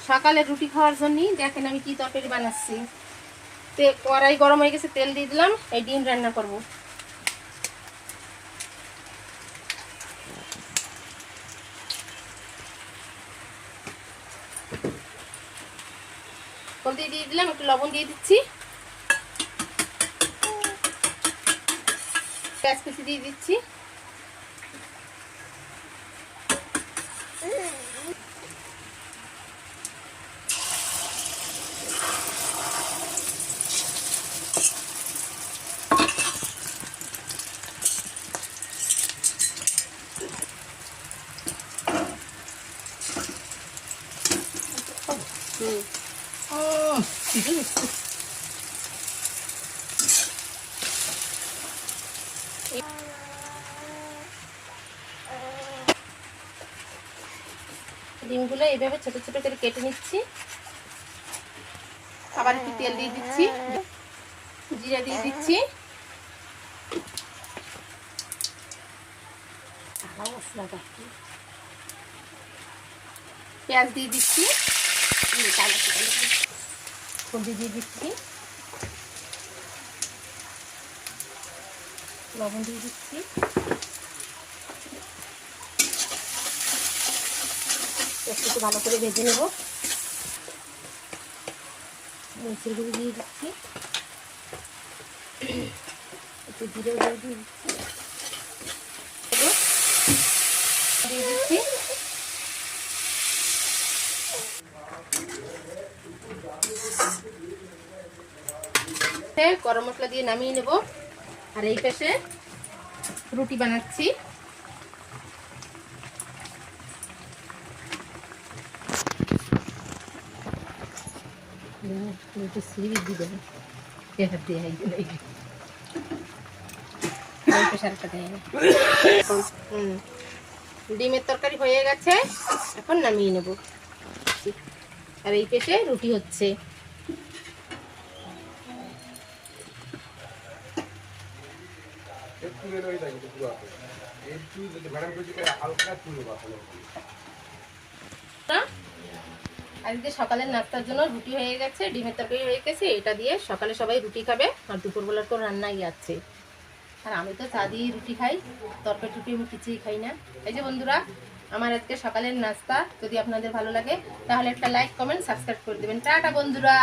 সকালে রুটি খাওয়ার জন্য দেখেন আমি কি তরকারি বানাচ্ছি। কড়াই গরম হয়ে গেছে, তেল দিয়ে দিলাম, এই ডিম রান্না করব। হলদি দিয়ে দিলাম, একটু লবণ দিয়ে দিচ্ছি, পেঁয়াজ কুচি দিয়ে দিচ্ছি, ডিমগুলো এইভাবে ছোট ছোট করে কেটে নিচ্ছি। আবার একটু তেল দিয়ে দিচ্ছি, জিরা দিয়ে দিচ্ছি, পেঁয়াজ দিয়ে দিচ্ছি, হলদি দিয়ে দিচ্ছি, লবণ দিয়ে দিচ্ছি, একটু ভালো করে ভেজে নেব। মরিচের গুঁড়ো দিয়ে দিচ্ছি, একটু জিরে দিয়ে দিচ্ছি, দিয়ে দিচ্ছি, গরম মশলা দিয়ে নামিয়ে নেব। আর এই পাশে রুটি বানাচ্ছি। ডিমের তরকারি হয়ে গেছে, এখন নামিয়ে নেব। আর এই পেশে রুটি হচ্ছে। আজকে সকালের নাস্তার জন্য রুটি হয়ে গেছে, ডিমের তরকারি হয়ে গেছে। এটা দিয়ে সকালে সবাই রুটি খাবে, আর দুপুরবেলার তো রান্নাই আছে। আর আমি তো চা দিয়ে রুটি খাই, তরকারি টুটি আমি কিছুই খাই না। এই যে বন্ধুরা, আমার আজকে সকালের নাস্তা যদি আপনাদের ভালো লাগে তাহলে একটা লাইক, কমেন্ট, সাবস্ক্রাইব করে দেবেন। টাটা বন্ধুরা।